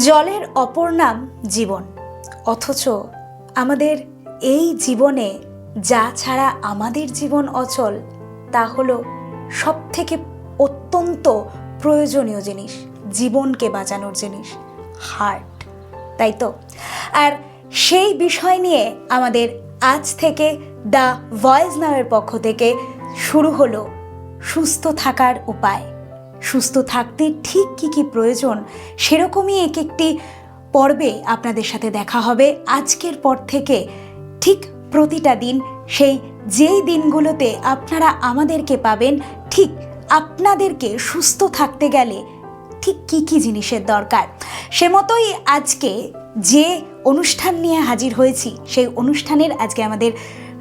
জলের অপর নাম জীবন, অথচ আমাদের এই জীবনে যা ছাড়া আমাদের জীবন অচল তা হলো সব থেকে অত্যন্ত প্রয়োজনীয় জিনিস, জীবনকে বাঁচানোর জিনিস, হার্ট, তাই তো? আর সেই বিষয় নিয়ে আমাদের আজ থেকে দ্য ভয়েস নাওয়ের পক্ষ থেকে শুরু হলো সুস্থ থাকার উপায়। সুস্থ থাকতে ঠিক কী কী প্রয়োজন সেরকমই এক একটি পর্বে আপনাদের সাথে দেখা হবে আজকের পর থেকে ঠিক প্রতিটা দিন, সেই যেই দিনগুলোতে আপনারা আমাদেরকে পাবেন ঠিক আপনাদেরকে সুস্থ থাকতে গেলে ঠিক কী কী জিনিসের দরকার। সে মতোই আজকে যে অনুষ্ঠান নিয়ে হাজির হয়েছি সেই অনুষ্ঠানের আজকে আমাদের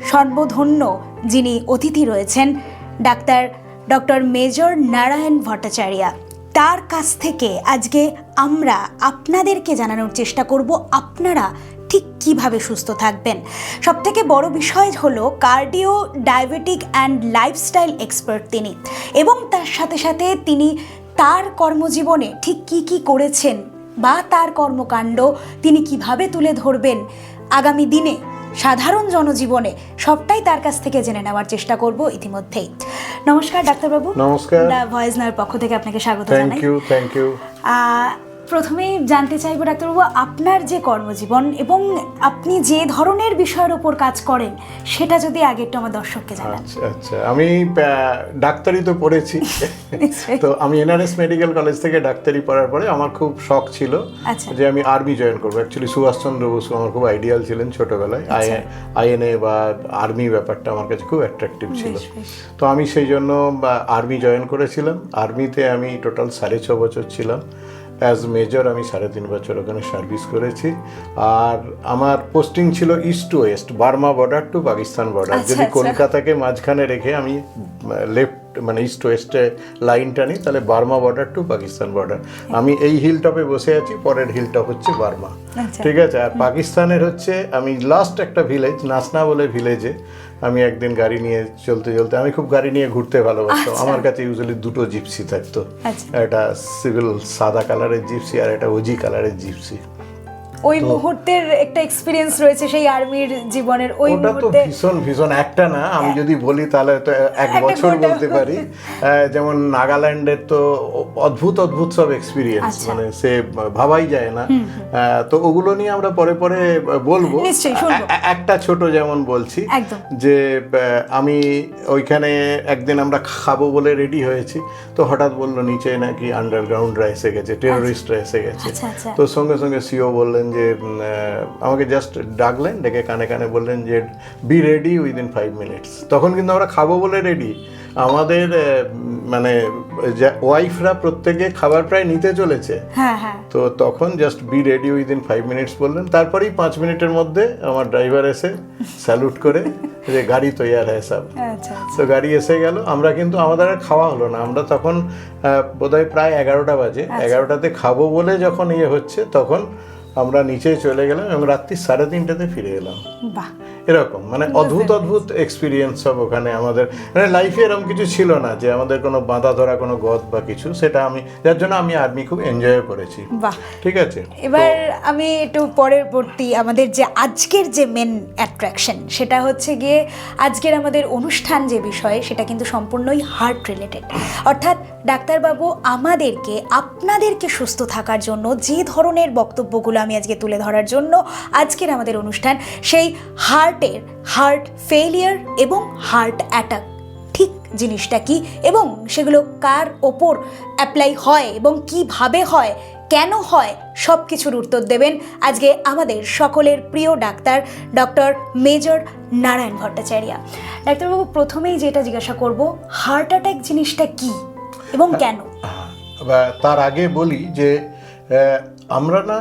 সর্বধন্য যিনি অতিথি রয়েছেন ডক্টর মেজর নারায়ণ ভট্টাচার্য, তার কাছ থেকে আজকে আমরা আপনাদেরকে জানানোর চেষ্টা করব আপনারা ঠিক কিভাবে সুস্থ থাকবেন। সবথেকে বড় বিষয় হলো cardio, diabetic and lifestyle expert তিনি, এবং তার সাথে সাথে তিনি তার কর্মজীবনে ঠিক কি কি করেছেন বা তার কর্মকাণ্ড তিনি কিভাবে তুলে ধরবেন আগামী দিনে সাধারণ জনজীবনে, সবটাই তার কাছ থেকে জেনে নেওয়ার চেষ্টা করব ইতিমধ্যেই। নমস্কার ডাক্তারবাবু। নমস্কার। দ্য ভয়েস নাওয়ের পক্ষ থেকে আপনাকে স্বাগত জানাই। Thank you. প্রথমেই জানতে চাইব ডাক্তারবাবু, আপনার যে কর্মজীবন এবং আপনি যে ধরনের বিষয়ের উপর কাজ করেন সেটা যদি আগে একটু আমার দর্শককে জানান। আচ্ছা, আমি ডাক্তারি তো পড়েছি, তো আমি এনআরএস মেডিকেল কলেজ থেকে ডাক্তারি পড়ার পরে আমার খুব শখ ছিল যে আমি আর্মি জয়েন করবো। অ্যাকচুয়ালি সুভাষচন্দ্র বসু আমার খুব আইডিয়াল ছিলেন ছোটবেলায়। আইএনএ বা আর্মি ব্যাপারটা আমার কাছে খুব অ্যাট্রাকটিভ ছিল, তো আমি সেই জন্য আর্মি জয়েন করেছিলাম। আর্মিতে আমি টোটাল 6.5 বছর ছিলাম। অ্যাজ মেজর আমি 3.5 বছর ওখানে সার্ভিস করেছি। আর আমার পোস্টিং ছিল east to west, Burma border to Pakistan border. যদি কলকাতাকে মাঝখানে রেখে আমি লেফট মানে ইস্ট ওয়েস্টে লাইনটা নিই তাহলে Burma border to Pakistan border. আমি এই হিল টপে বসে আছি, পরের হিল টপ হচ্ছে বার্মা, ঠিক আছে? আর পাকিস্তানের হচ্ছে আমি লাস্ট একটা ভিলেজ নাসনা বলে ভিলেজে আমি একদিন গাড়ি নিয়ে চলতে আমি খুব গাড়ি নিয়ে ঘুরতে ভালোবাসতাম। আমার কাছে ইউজুয়ালি দুটো জিপসি থাকতো, একটা সিভিল সাদা কালারের জিপসি আর একটা ওজি কালারের জিপসি। ওই মুহূর্তের একটা এক্সপেরিয়েন্স রয়েছে সেই আর্মির জীবনের, ওই মুহূর্তে ভীষণ একটা না, আমি যদি বলি তাহলে তো 1 বছর বলতে পারি। যেমন নাগাল্যান্ডের তো অদ্ভুত সব এক্সপিরিয়েন্স, মানে সে ভাবাই যায় না। তো ওগুলো নিয়ে আমরা পরে বলবো। একটা ছোট যেমন বলছি যে আমি ওইখানে একদিন আমরা খাবো বলে রেডি হয়েছি, তো হঠাৎ বললো নিচে নাকি আন্ডারগ্রাউন্ডরা এসে গেছে, টেরোরিস্টরা এসে গেছে। তো সঙ্গে সঙ্গে সিও বললেন যে আমাকে জাস্ট ডাকলেন, ডেকে কানে বললেন যে বি রেডি উইদিন 5 মিনিটস। তখন কিন্তু আমরা খাবো বলে রেডি, আমাদের মানে ওয়াইফরা প্রত্যেকে খাবার প্রায় নিতে চলেছে। তো তখন just be ready within 5 minutes বললেন। তারপরেই 5 মিনিটের মধ্যে আমার ড্রাইভার এসে স্যালুট করে যে গাড়ি তৈয়ার হ্যায় সব। তো গাড়ি এসে গেল, আমরা কিন্তু আমাদের আর খাওয়া হলো না। আমরা তখন বোধহয় প্রায় 11টা বাজে, 11টাতে খাবো বলে যখন হচ্ছে তখন আমরা নিচে চলে গেলাম এবং রাত্রি 3:30টাতে ফিরে এলাম। এরকম মানে অদ্ভুত এক্সপিরিয়েন্স সব ওখানে আমাদের, মানে লাইফে এরকম কিছু ছিল না যে আমাদের কোনো বাঁধা ধরা কোনো গদ বা কিছু, সেটা আমি যার জন্য আমি আর্মি খুব এনজয় করেছি। ঠিক আছে, এবার আমি একটু পরবর্তী আমাদের যে আজকের যে মেন অ্যাট্রাকশন সেটা হচ্ছে গিয়ে আজকের আমাদের অনুষ্ঠান যে বিষয় সেটা কিন্তু সম্পূর্ণই হার্ট রিলেটেড। অর্থাৎ ডাক্তারবাবু আপনাদেরকে সুস্থ থাকার জন্য যে ধরনের বক্তব্যগুলো আমি আজকে তুলে ধরার জন্য আজকের আমাদের অনুষ্ঠান, সেই হার্ট ফেলিয়ার এবং হার্ট অ্যাটাক ঠিক জিনিসটা কি এবং সেগুলো কার ওপর অ্যাপ্লাই হয় এবং কিভাবে হয়, কেন হয়, সব কিছুর উত্তর দেবেন আজকে আমাদের সকলের প্রিয় ডক্টর মেজর নারায়ণ ভট্টাচার্য। ডাক্তারবাবু, প্রথমেই যেটা জিজ্ঞাসা করব, হার্ট অ্যাটাক জিনিসটা কি এবং কেন? তার আগে বলি যে আমরা না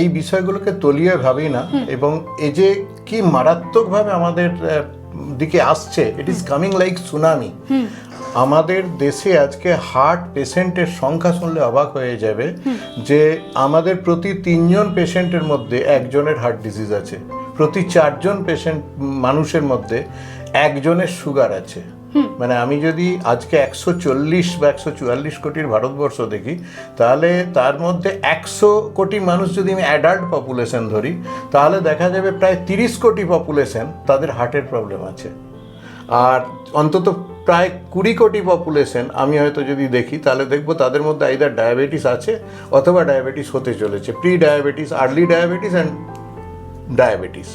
এই বিষয়গুলোকে তলিয়ে ভাবি না, এবং এই যে কি মারাত্মকভাবে আমাদের দিকে আসছে, it is coming like tsunami. আমাদের দেশে আজকে হার্ট পেশেন্টের সংখ্যা শুনলে অবাক হয়ে যাবে যে আমাদের প্রতি 3 জন পেশেন্টের মধ্যে একজনের হার্ট ডিজিজ আছে, প্রতি 4 জন মানুষের মধ্যে একজনের সুগার আছে। মানে আমি যদি আজকে 140 বা 144 কোটির ভারতবর্ষ দেখি, তাহলে তার মধ্যে 100 কোটি মানুষ যদি আমি অ্যাডাল্ট পপুলেশন ধরি, তাহলে দেখা যাবে প্রায় 30 কোটি পপুলেশন তাদের হার্টের প্রবলেম আছে। আর অন্তত প্রায় 20 কোটি পপুলেশন আমি হয়তো যদি দেখি, তাহলে দেখবো তাদের মধ্যে আইদার ডায়াবেটিস আছে অথবা ডায়াবেটিস হতে চলেছে, pre diabetes, early diabetes and diabetes,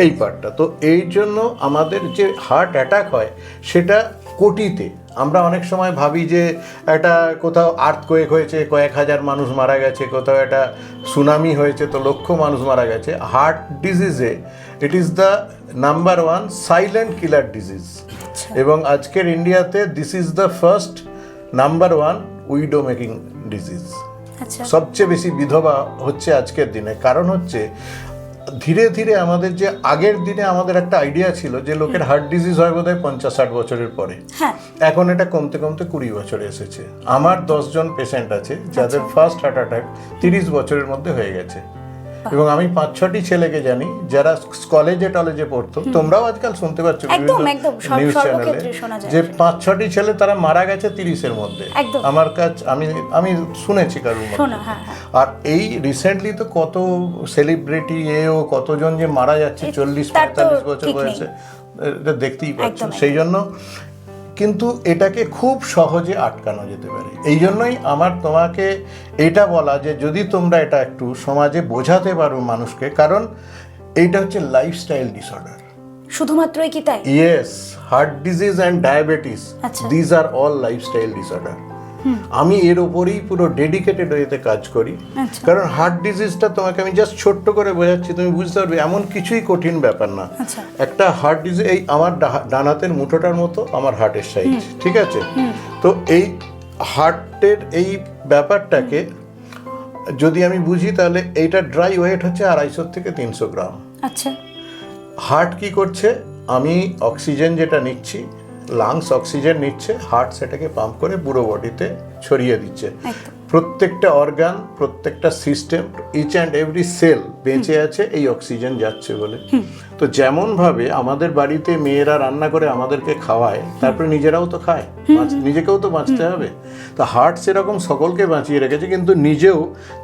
এই পার্টটা। তো এই জন্য আমাদের যে হার্ট অ্যাটাক হয় সেটা কোটিতে। আমরা অনেক সময় ভাবি যে একটা কোথাও আর্থকোয়েক হয়েছে, কয়েক হাজার মানুষ মারা গেছে, কোথাও একটা সুনামি হয়েছে তো লক্ষ মানুষ মারা গেছে। হার্ট ডিজিজে it is the number 1 silent killer disease, এবং আজকের ইন্ডিয়াতে this is the first number 1 widow making disease. সবচেয়ে বেশি বিধবা হচ্ছে আজকের দিনে। কারণ হচ্ছে ধীরে ধীরে আমাদের যে আগের দিনে আমাদের একটা আইডিয়া ছিল যে লোকের হার্ট ডিজিজ হয় বোধহয় 50-60 বছরের পরে, এখন এটা কমতে কমতে 20 বছরে এসেছে। আমার 10 জন পেশেন্ট আছে যাদের ফার্স্ট হার্ট অ্যাটাক 30 বছরের মধ্যে হয়ে গেছে, এবং আমি 5-6টি ছেলেকে জানি যারা কলেজে টলেজে পড়তো, তোমরাও আজকাল শুনতে পাচ্ছ নিউজ চ্যানেলে যে 5-6টি ছেলে তারা মারা গেছে 30-এর মধ্যে। আমার কাছে আমি শুনেছি কারোর মধ্যে। আর এই রিসেন্টলি তো কত সেলিব্রিটি এও কতজন যে মারা যাচ্ছে 40-45 বছর বয়সে, এটা দেখতেই পাচ্ছেন। সেই জন্য কিন্তু এটাকে খুব সহজে আটকানো যেতে পারে। এই জন্যই আমার তোমাকে এটা বলা যে যদি তোমরা এটা একটু সমাজে বোঝাতে পারো মানুষকে, কারণ এইটা হচ্ছে লাইফস্টাইল ডিসঅর্ডার। শুধুমাত্রই কি তাই? Yes, heart disease and diabetes, these are all lifestyle disorder. আমি এর ওপরেই পুরো ডেডিকেটেড ওয়েতে কাজ করি। কারণ হার্ট ডিজিজটা তোমাকে আমি জাস্ট ছোট্ট করে বোঝাচ্ছি, তুমি বুঝতে পারবে এমন কিছুই কঠিন ব্যাপার না। একটা হার্ট ডিজিজ এই আমার ডান হাতের মুঠোটার মতো আমার হার্টের সাইজ, ঠিক আছে? তো এই হার্টের এই ব্যাপারটাকে যদি আমি বুঝি, তাহলে এইটা ড্রাই ওয়েট হচ্ছে 250 থেকে 300 গ্রাম। আচ্ছা, হার্ট কি করছে? আমি অক্সিজেন যেটা নিচ্ছি, লাংস অক্সিজেন নিচ্ছে, হার্ট সেটাকে পাম্প করে পুরো বডিতে ছড়িয়ে দিচ্ছে। প্রত্যেকটা অর্গান, প্রত্যেকটা system, each and every cell বেঁচে আছে এই অক্সিজেন যাচ্ছে বলে। তো যেমনভাবে আমাদের বাড়িতে মেয়েরা রান্না করে আমাদেরকে খাওয়ায়, তারপরে নিজেরাও তো খায়, নিজেকেও তো বাঁচতে হবে। তো হার্ট সেরকম সকলকে বাঁচিয়ে রেখেছে, কিন্তু নিজেও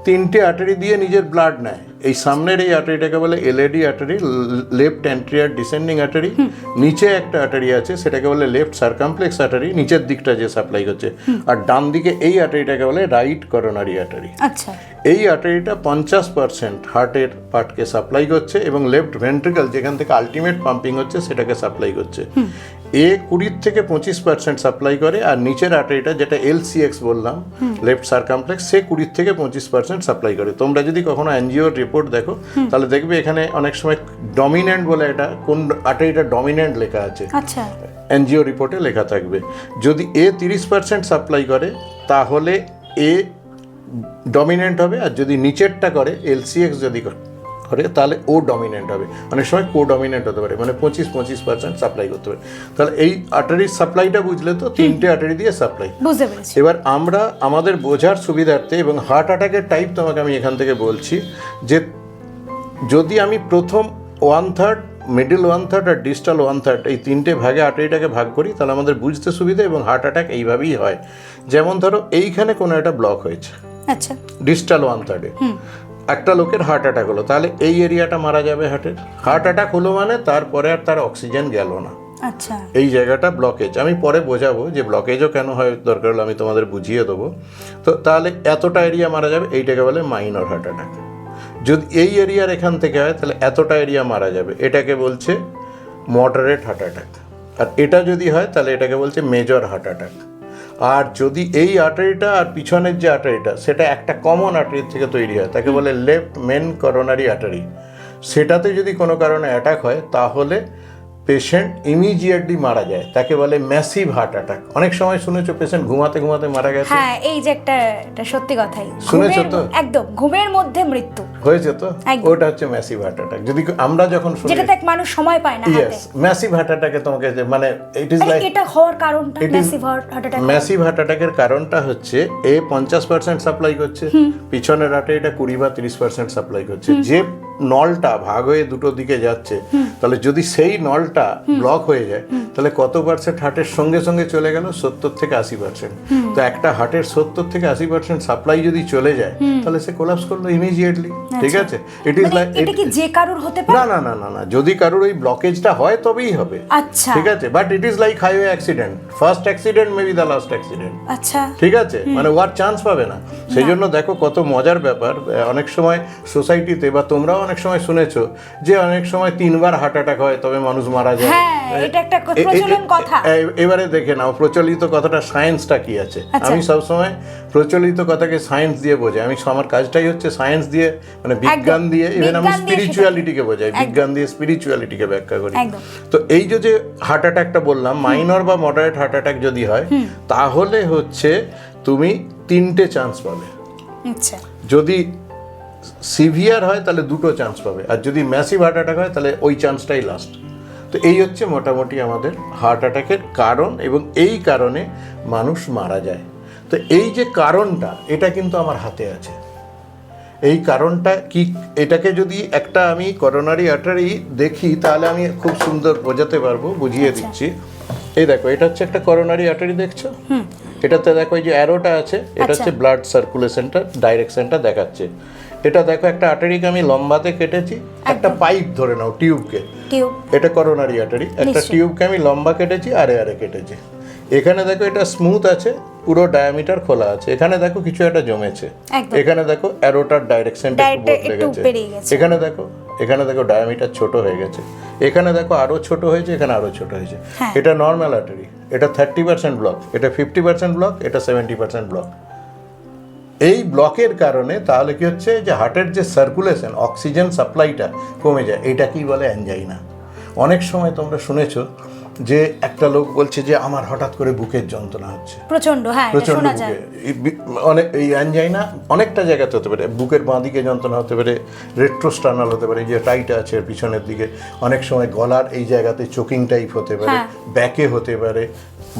3টে আর্টারি দিয়ে নিজের ব্লাড নেয়। এই সামনের এই আর্টারিটাকে বলে LAD artery, left anterior descending artery. নিচে একটা আর্টারি আছে সেটাকে বলে লেফট সার্কামপ্লেক্স আর্টারি, নিচের দিকটা যে সাপ্লাই হচ্ছে। আর ডান দিকে এই আর্টারিটাকে বলে রাইট করোনারি আর্টারি। আচ্ছা, এই আর্টারিটা 50% হার্টের পার্টকে সাপ্লাই করছে, এবং লেফট ভেন্ট্রিকল যেখান থেকে আলটিমেট পাম্পিং হচ্ছে সেটাকে সাপ্লাই করছে। এ 20 থেকে 25% সাপ্লাই করে, আর নিচের আর্টারিটা যেটা এলসিএক্স বললাম, লেফট সার্কামপ্লেক্স, সে 20 থেকে 25% সাপ্লাই করে। তোমরা যদি কখনো এনজিওর রিপোর্ট দেখো, তাহলে দেখবে এখানে অনেক সময় ডমিন্যান্ট বলে এটা কোন আর্টারিটা ডমিন্যান্ট লেখা আছে, এনজিও রিপোর্টে লেখা থাকবে। যদি এ 30% সাপ্লাই করে তাহলে এ ডমিনেন্ট হবে, আর যদি নিচেরটা করে এলসিএক্স যদি করে তাহলে ও ডমিনেন্ট হবে। অনেক সময় কো ডমিনেন্ট হতে পারে, মানে 25% সাপ্লাই করতে পারে। তাহলে এই আর্টারির সাপ্লাইটা বুঝলে তো, 3টে আর্টারি দিয়ে সাপ্লাই। এবার আমরা আমাদের বোঝার সুবিধার্থে, এবং হার্ট অ্যাটাকের টাইপ তোমাকে আমি এখান থেকে বলছি, যে যদি আমি প্রথম 1/3, মিডল 1/3 আর ডিস্টাল 1/3 এই 3টে ভাগে আর্টারিটাকে ভাগ করি, তাহলে আমাদের বুঝতে সুবিধা। এবং হার্ট অ্যাটাক এইভাবেই হয়। যেমন ধরো এইখানে কোনো একটা ব্লক হয়েছে, আচ্ছা, ডিস্টাল 1/3-এ একটা লোকের হার্ট অ্যাটাক হলো, তাহলে এই এরিয়াটা মারা যাবে হার্টের। হার্ট অ্যাটাক হলো মানে তারপরে আর তার অক্সিজেন গেল না, আচ্ছা, এই জায়গাটা ব্লকেজ। আমি পরে বোঝাবো যে ব্লকেজও কেন হয়, দরকার হলে আমি তোমাদের বুঝিয়ে দেবো। তো তাহলে এতটা এরিয়া মারা যাবে, এইটাকে বলে মাইনর হার্ট অ্যাটাক। যদি এই এরিয়ার এখান থেকে হয় তাহলে এতটা এরিয়া মারা যাবে, এটাকে বলছে মডারেট হার্ট অ্যাটাক। আর এটা যদি হয় তাহলে এটাকে বলছে মেজর হার্ট অ্যাটাক। আর যদি এই আর্টারিটা আর পিছনের যে আর্টারিটা সেটা একটা কমন আর্টারি থেকে তৈরি হয়, তাকে বলে লেফট মেন করোনারি আর্টারি, সেটাতে যদি কোনো কারণে অ্যাটাক হয় তাহলে পেশেন্ট ইমিডিয়েটলি মারা যায়, তাকে বলে ম্যাসিভ হার্ট অ্যাটাক। অনেক সময় শুনেছো পেশেন্ট ঘুমাতে ঘুমাতে মারা গেছে। হ্যাঁ, এই যে এটা সত্যি কথাই শুনেছো তো, একদম ঘুমের মধ্যে মৃত্যু হয়েছে তো, ওটা হচ্ছে ম্যাসিভ হার্ট অ্যাটাক। যদি আমরা যখন শুনি যেটাতে মানুষ সময় পায় না হাতে, ম্যাসিভ হার্ট অ্যাটাকে তোমাকে মানে ইট ইজ লাইক, এটা হওয়ার কারণটা massive heart attack. Massive heart অ্যাটাকের কারণটা হচ্ছে এ 50% সাপ্লাই করছে, পিছনের আর্টারিটা 20 বা 30% সাপ্লাই করছে। যে নলটা ভাগ হয়ে দুটো দিকে যাচ্ছে, তাহলে যদি সেই নলটা ব্লক হয়ে যায় তাহলে কত পার্সেন্ট হার্টের সঙ্গে সঙ্গে চলে গেল? 70-80%। তো একটা হার্টের 70-80% সাপ্লাই যদি চলে যায় তাহলে সে কোলাপস করলো ইমিডিয়েটলি, ঠিক আছে? ইট ইজ লাইক, এটা কি যে কারোর হতে পারে? না না না না না, যদি কারোর ওই ব্লকেজটা হয় তবেই হবে। আচ্ছা, ঠিক আছে, but it is like highway accident, first accident may be the last accident. আচ্ছা, ঠিক আছে, মানে ওয়ার চান্স পাবে না। সেই জন্য দেখো কত মজার ব্যাপার, অনেক সময় সোসাইটিতে বা তোমরাও অনেক সময় শুনেছো যে অনেক সময় 3বার হার্ট অ্যাটাক হয় তবে মানুষ মারা যায়। হ্যাঁ, এটা একটা প্রচলন কথা। এবারে দেখে নাও প্রচলিত কথাটা সায়েন্সটা কি আছে। আমি সবসময় প্রচলিত কথাকে সায়েন্স দিয়ে বোঝাই। আমার কাজটাই হচ্ছে সায়েন্স দিয়ে, মানে বিজ্ঞান দিয়ে, ইভেন আমি স্পিরিচুয়ালিটিকে বোঝাই, বিজ্ঞান দিয়ে স্পিরিচুয়ালিটিকে ব্যাখ্যা করি। তো এই যে হার্ট অ্যাটাকটা বললাম, মাইনর বা মডারেট হার্ট অ্যাটাক যদি হয় তাহলে হচ্ছে তুমি 3টে চান্স পাবে। আচ্ছা, যদি সিভিয়ার হয় তাহলে 2টো চান্স পাবে, আর যদি ম্যাসিভ হার্ট অ্যাটাক হয় তাহলে ওই চান্সটাই লাস্ট। তো এই হচ্ছে মোটামুটি আমাদের হার্ট অ্যাটাকের কারণ, এবং এই কারণে মানুষ মারা যায়। তো এই যে কারণটা, এটা কিন্তু আমার হাতে আছে। এই কারণটা কি, এটাকে যদি একটা আমি করোনারি আর্টারি দেখি তাহলে আমি খুব সুন্দর বোঝাতে পারবো, বুঝিয়ে দিচ্ছি। এই দেখো, এটা হচ্ছে একটা করোনারি আর্টারি, দেখছো? এটাতে দেখো এই যে অ্যারোটা আছে, এটা হচ্ছে ব্লাড সার্কুলেশনটা, ডাইরেকশনটা দেখাচ্ছে। এটা দেখো একটা আর্টারিকে আমি লম্বাতে কেটেছি, একটা পাইপ ধরে নাও, টিউবকে, এটা করোনারি আর্টারি, একটা টিউবকে আমি লম্বা কেটেছি, আরে কেটেছি। এখানে দেখো এটা স্মুথ আছে, পুরো ডায়ামিটার খোলা আছে। এখানে দেখো কিছু একটা জমেছে, এখানে দেখো অ্যারোটার ডাইরেকশনটা একটু বদলে গেছে। এখানে দেখো ডায়ামিটার ছোট হয়ে গেছে, এখানে দেখো আরো ছোট হয়েছে, এখানে আরো ছোট হয়েছে। এটা নর্মাল আর্টারি, এটা 30% ব্লক, এটা 50% ব্লক, এটা 70% ব্লক। এই ব্লকের কারণে তাহলে কি হচ্ছে, যে হার্টের যে সার্কুলেশন, অক্সিজেন সাপ্লাইটা কমে যায়। এটা কি বলে? অ্যানজাইনা। অনেক সময় তোমরা শুনেছো যে একটা লোক বলছে যে আমার হঠাৎ করে বুকের যন্ত্রণা হচ্ছে প্রচন্ড, বুকে। অনেক এই অ্যানজাইনা অনেকটা জায়গাতে হতে পারে, বুকের বাঁ দিকে যন্ত্রণা হতে পারে, রেট্রোস্টার্নাল হতে পারে, যে টাইট আছে পিছনের দিকে, অনেক সময় গলার এই জায়গাতে চোকিং টাইপ হতে পারে, ব্যাকে হতে পারে,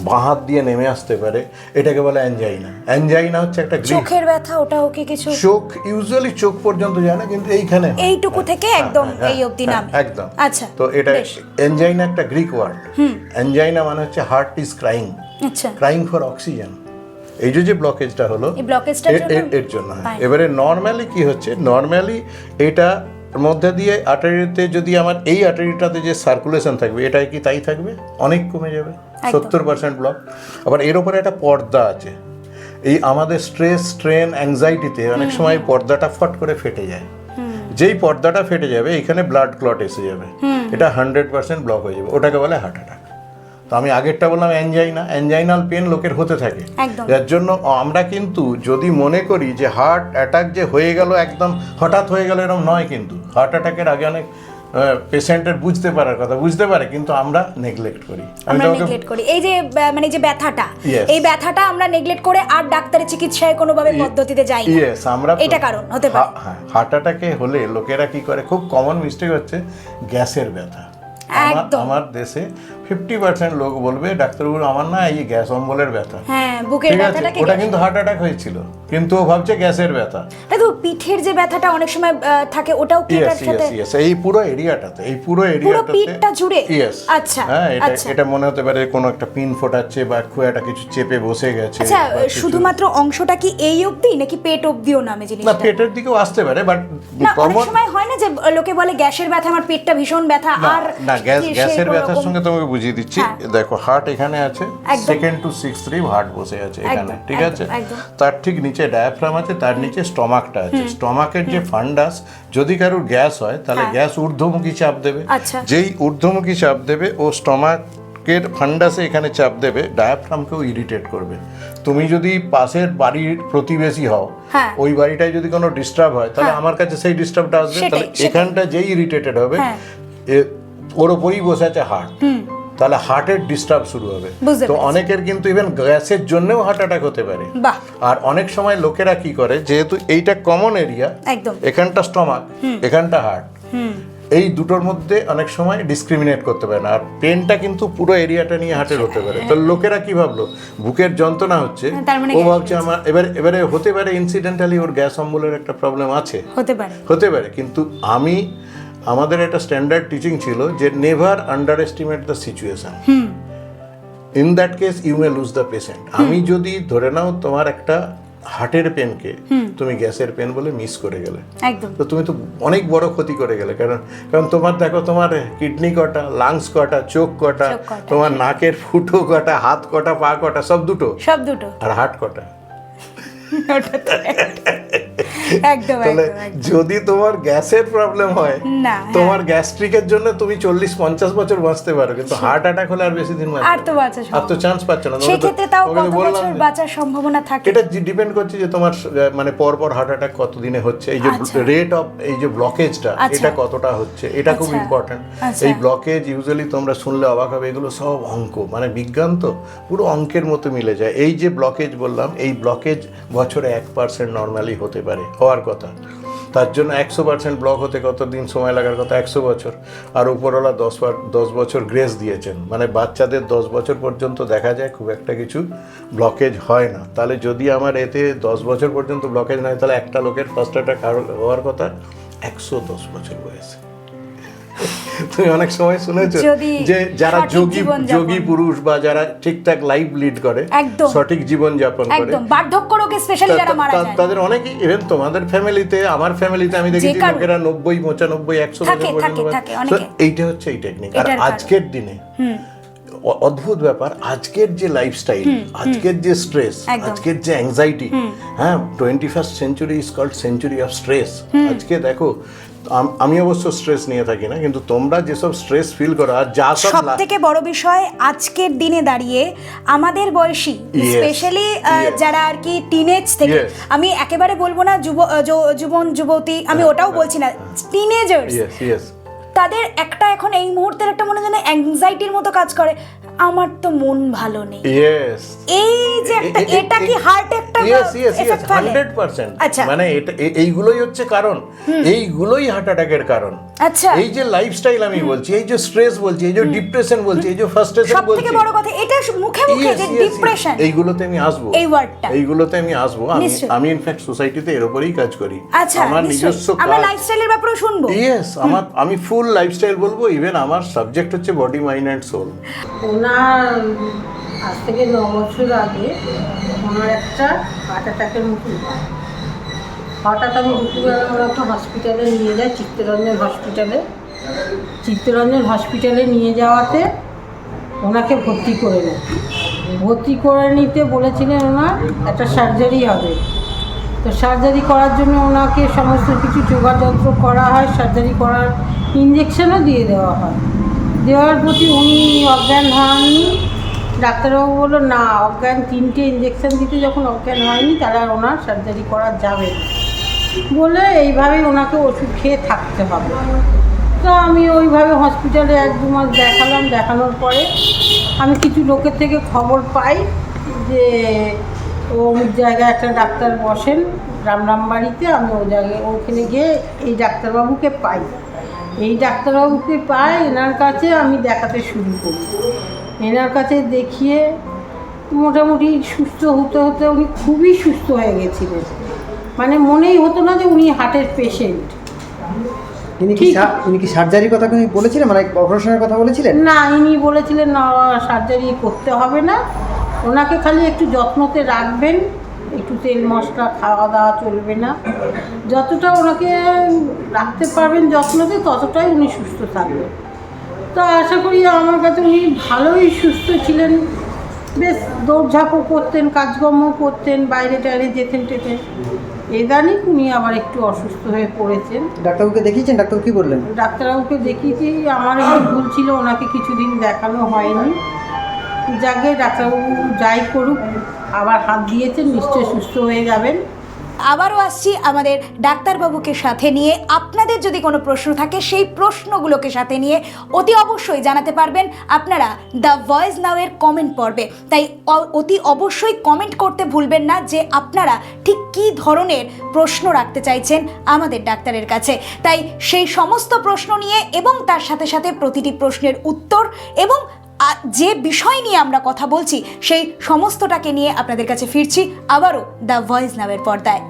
বাঁ হাত দিয়ে নেমে আসতে পারে। এটাকে বলে অ্যানজাইনা। অ্যানজাইনা হচ্ছে একটা চোখের ব্যথা, ওটাও কি কিছু? চোখ ইউজুয়ালি চোখ পর্যন্ত যায় না, কিন্তু এইখানে এইটুকু থেকে একদম এই অবধি নামে, একদম। আচ্ছা, তো এটা অ্যানজাইনা একটা গ্রিক ওয়ার্ড। অ্যানজাইনা মানে হচ্ছে হার্ট ইজ ক্রাইং, আচ্ছা, ক্রাইং ফর অক্সিজেন। এই যে ব্লকেজটা হলো, এর জন্য। এবারে নর্মালি কি হচ্ছে, নর্মালি এটা মধ্যে দিয়ে আর্টারিতে যদি আমার এই আর্টারিটাতে যে সার্কুলেশন থাকবে, এটাই কি তাই থাকবে? অনেক কমে যাবে, 70% ব্লক। আবার এর উপরে একটা পর্দা আছে। এই আমাদের স্ট্রেস, স্ট্রেন, অ্যাংজাইটিতে অনেক সময় পর্দাটা ফট করে ফেটে যায়। যেই পর্দাটা ফেটে যাবে, এখানে ব্লাড ক্লট এসে যাবে, এটা 100% ব্লক হয়ে যাবে, ওটাকে বলে হার্ট অ্যাটাক। তো আমি আগেরটা বললাম অ্যানজাইনা, অ্যানজাইনাল পেন লোকের হতে থাকে। যার জন্য আমরা কিন্তু যদি মনে করি যে হার্ট অ্যাটাক যে হয়ে গেল, একদম হঠাৎ হয়ে গেল, এরকম নয়। কিন্তু হার্ট অ্যাটাকের আগে অনেক পেশেন্টের বুঝতে পারার কথা, বুঝতে পারে, কিন্তু আমরা নেগলেক্ট করি। এই যে মানে যে ব্যথাটা, এই ব্যথাটা আমরা নেগলেক্ট করে আর ডাক্তারের চিকিৎসায় কোনোভাবে পদ্ধতিতে যাই না। আমরা এটা কারণ হতে পারে। হ্যাঁ, হার্ট অ্যাটাকে হলে লোকেরা কি করে, খুব কমন মিস্টেক হচ্ছে গ্যাসের ব্যথা। আমার দেশে 50% লোক বলবে ডাক্তারবাবু আমার না এই গ্যাস অম্বলের ব্যথা। হ্যাঁ, বুকের ব্যথাটাকে, ওটা কিন্তু হার্ট অ্যাটাক হয়েছিল, কিন্তু ও ভাবছে গ্যাসের ব্যথা। দেখো পিঠের যে ব্যথাটা অনেক সময় থাকে, ওটাও কি এটার সাথে? এই পুরো এরিয়াটাতে, পুরো পিঠটা জুড়ে। আচ্ছা, হ্যাঁ, এটা মনে হতে পারে কোনো একটা পিন ফোটাচ্ছে বা খুব একটা কিছু চেপে বসে গেছে। আচ্ছা, শুধুমাত্র অংশটা কি এই অবধি নাকি পেট অবধিও নামে জিনিসটা? না, পেটের দিকেও আসতে পারে, বাট অনেক সময় হয় না যে লোকে বলে গ্যাসের ব্যথা, আমার পেটটা ভীষণ ব্যথা। আর না, গ্যাসের ব্যথার সঙ্গে তোমাকে বুঝিয়ে দিচ্ছি। দেখো হার্ট এখানে আছে, 2nd to 6th rib heart বসে আছে এখানে, ঠিক আছে? তার ঠিক নিচে ডায়াফ্রাম আছে, তার নিচে স্টমাকটা আছে। স্টমাকের যে ফান্ডাস, যদি কারোর গ্যাস হয় তাহলে গ্যাস ঊর্ধ্বমুখী চাপ দেবে। যেই ঊর্ধ্বমুখী চাপ দেবে, ও স্টমাকের ফান্ডাসে এখানে চাপ দেবে, ডায়াফ্রামকেও ইরিটেট করবে। তুমি যদি পাশের বাড়ির প্রতিবেশী হও, ওই বাড়িটায় যদি কোনো ডিস্টার্ব হয়, তাহলে আমার কাছে সেই ডিস্টার্বটা আসবে। তাহলে এখানটা যেই ইরিটেটেড হবে, ওর ওপরই বসে আছে হার্ট, তাহলে হার্টের ডিস্টার্ব শুরু হবে। তো অনেকের কিন্তু ইভেন গ্যাসের জন্যও হার্ট অ্যাটাক হতে পারে। আর অনেক সময় লোকেরা কি করে, যেহেতু এইটা কমন এরিয়া, এখানটা স্টমাক, এখানটা হার্ট, এই দুটোর মধ্যে অনেক সময় ডিসক্রিমিনেট করতে পারে না। আর পেনটা কিন্তু পুরো এরিয়াটা নিয়ে হার্টের হতে পারে। তো লোকেরা কি ভাবলো, বুকের যন্ত্রণা হচ্ছে, ও ভাবছে আমার এবারে হতে পারে ইনসিডেন্টালি ওর গ্যাস অম্বলের একটা প্রবলেম আছে, হতে পারে। কিন্তু আমি আমাদের একটা স্ট্যান্ডার্ড টিচিং ছিল যে never underestimate the situation, in that case you may lose the patient. আমি যদি ধরে নাও তোমার একটা হার্টের পেনকে তুমি গ্যাসের পেন বলে মিস করে গেলে, একদম, তো তুমি তো অনেক বড় ক্ষতি করে গেলে। কারণ তোমার দেখো, তোমার কিডনি কটা, লাংস কটা, চোখ কটা, তোমার নাকের ফুটো কটা, হাত কটা, পা কটা, সব দুটো, আর হার্ট কটা। একদম। তাহলে যদি তোমার গ্যাসের প্রবলেম হয়, তোমার গ্যাস্ট্রিকের জন্য তুমি 40-50 বছর বাঁচতে পারো, কিন্তু হার্ট অ্যাটাক হলে আর বেশি দিন আর তো চান্স পাচ্ছ না। সেই ক্ষেত্রে তাও কত বছর বাঁচার সম্ভাবনা থাকে? এটা ডিপেন্ড করছে যে তোমার মানে পরপর হার্ট অ্যাটাক কত দিনে হচ্ছে, এই যে রেট অফ এই যে ব্লকেজটা এটা কতটা হচ্ছে, এটা খুব ইম্পর্টেন্ট। এই ব্লকেজ ইউজুয়ালি তোমরা শুনলে অবাক হবে, এগুলো সব অঙ্ক, মানে বিজ্ঞান তো পুরো অঙ্কের মতো মিলে যায়। এই যে ব্লকেজ বললাম, এই ব্লকেজ বছরে 1% নর্মালি হতে পারে, হওয়ার কথা। তার জন্য 100% ব্লক হতে কত দিন সময় লাগার কথা? 100 বছর। আর উপরওয়ালা 10 বছর গ্রেস দিয়েছেন, মানে বাচ্চাদের 10 বছর পর্যন্ত দেখা যায় খুব একটা কিছু ব্লকেজ হয় না। তাহলে যদি আমার এতে 10 বছর পর্যন্ত ব্লকেজ নয়, তাহলে একটা লোকের ফার্স্ট অ্যাটাক হওয়ার কথা 110 বছর বয়সে। তুমি অনেক সময় শুনেছো যে যারা যোগী পুরুষ বা যারা ঠিকঠাক লাইফ লিড করে, সঠিক জীবন যাপন করে, বার্ধক্য রোগে স্পেশালি যারা মারা যায়, তাদের অনেকেই, ইভেন তোমাদের ফ্যামিলিতে, আমার ফ্যামিলিতে আমি দেখেছি লোকেরা 90, 95, 100 বছর পর্যন্ত। এইটা হচ্ছে এই টেকনিক। আর আজকের দিনে অদ্ভুত ব্যাপার, আজকের যে লাইফস্টাইল, আজকের যে স্ট্রেস, আজকের যে অ্যাংজাইটি, হ্যাঁ, 21st century is called century of stress. আজকে দেখো, আমি অবশ্য স্ট্রেস নিয়ে থাকি না, কিন্তু তোমরা যেসব স্ট্রেস ফিল করো, আর যা সব থেকে বড় বিষয় আজকের দিনে দাঁড়িয়ে আমাদের বয়সী, স্পেশালি যারা আর কি টিনেজ থেকে, আমি একেবারে বলবো না যুবতী, আমি ওটাও বলছি না, টিনেজার্স, তাদের একটা এখন এই মুহূর্তের একটা মনে যেন অ্যাংজাইটির মতো কাজ করে, আমার তো মন ভালো নেই। এই যে একটা, এটা কি হার্ট একটা এফেক্ট ফেলে? 100%। মানে এটা এইগুলোই হচ্ছে কারণ, এইগুলোই হার্ট অ্যাটাকের কারণ। আচ্ছা, এই যে লাইফস্টাইল আমি বলছি, এই যে স্ট্রেস বলছি, এই যে ডিপ্রেশন বলছি, এই যে ফ্রাস্ট্রেশন বলছি, সবথেকে বড় কথা এটা মুখে মুখে যে ডিপ্রেশন, এইগুলোতে আমি আসবো, এই ওয়ার্ডটা, এইগুলোতে আমি আসবো। আমি ইনফ্যাক্ট সোসাইটিতে এর উপরেই কাজ করি। আমার নিজস্ব আমরা লাইফস্টাইলের ব্যাপারে শুনবো। আমি ফুল লাইফস্টাইল বলবো। ইভেন আমার সাবজেক্ট হচ্ছে বডি, মাইন্ড অ্যান্ড সোল। ওনার আজ থেকে 9 বছর আগে ওনার একটা হার্ট অ্যাটাকের মতো, হঠাৎ আমি দুপুরবেলা ওনাকে হসপিটালে নিয়ে যাই, চিত্তরঞ্জন হসপিটালে নিয়ে যাওয়াতে ওনাকে ভর্তি করে নেয়। ভর্তি করে নিতে বলেছিলেন ওনার একটা সার্জারি হবে, তো সার্জারি করার জন্য ওনাকে সমস্ত কিছু যোগাযন্ত্র করা হয়, সার্জারি করার ইঞ্জেকশনও দিয়ে দেওয়া হয়। দেওয়ার প্রতি উনি অজ্ঞান হননি। ডাক্তারবাবু বললো না, অজ্ঞান 3টে ইঞ্জেকশন দিতে যখন অজ্ঞান হয়নি, তাহলে আর ওনার সার্জারি করা যাবে না বলে এইভাবেই ওনাকে ওষুধ খেয়ে থাকতে হবে। তো আমি ওইভাবে হসপিটালে 1-2 মাস দেখালাম। দেখানোর পরে আমি কিছু লোকের থেকে খবর পাই যে অমুক জায়গায় একটা ডাক্তার বসেন রামবাড়িতে। আমি ওখানে গিয়ে এই ডাক্তারবাবুকে পাই। এনার কাছে আমি দেখাতে শুরু করি। এনার কাছে দেখিয়ে মোটামুটি সুস্থ হতে হতে উনি খুবই সুস্থ হয়ে গেছিলেন, মানে মনেই হতো না যে উনি হার্টের পেশেন্ট। ইনি কি সার্জারির কথা বলেছিলেন, মানে অপারেশনের কথা বলেছিলেন? না, ইনি বলেছিলেন না, সার্জারি করতে হবে না, ওনাকে খালি একটু যত্নতে রাখবেন, একটু তেল মশলা খাওয়া দাওয়া চলবে না, যতটা ওনাকে রাখতে পারবেন যত্নতে ততটাই উনি সুস্থ থাকবেন। তো আশা করি আমার কাছে উনি ভালোই সুস্থ ছিলেন, বেশ দৌড়ঝাঁপও করতেন, কাজকর্ম করতেন, বাইরে টাইরে যেতেন টেতেন। ইদানিং উনি আবার একটু অসুস্থ হয়ে পড়েছেন। ডাক্তারবাবুকে দেখিয়েছেন? ডাক্তারবাবু কী বললেন? ডাক্তারবাবুকে দেখিয়েছি, আমার একটু ভুল ছিল, ওনাকে কিছুদিন দেখানো হয়নি। যাকে ডাক্তারবাবু যাই করুক, আবার হাত দিয়েছেন, নিশ্চয়ই সুস্থ হয়ে যাবেন। আবারও আসছি আমাদের ডাক্তারবাবুকে সাথে নিয়ে। আপনাদের যদি কোনো প্রশ্ন থাকে, সেই প্রশ্নগুলোকে সাথে নিয়ে অতি অবশ্যই জানাতে পারবেন আপনারা দ্য ভয়েস নাও-এর কমেন্ট পর্বে। তাই অতি অবশ্যই কমেন্ট করতে ভুলবেন না যে আপনারা ঠিক কী ধরনের প্রশ্ন রাখতে চাইছেন আমাদের ডাক্তারের কাছে। তাই সেই সমস্ত প্রশ্ন নিয়ে এবং তার সাথে সাথে প্রতিটি প্রশ্নের উত্তর এবং যে বিষয় নিয়ে আমরা কথা বলছি সেই সমস্তটাকে নিয়ে আপনাদের কাছে ফিরছি আবারও দ্য ভয়েস নাও-এর পর্দায়।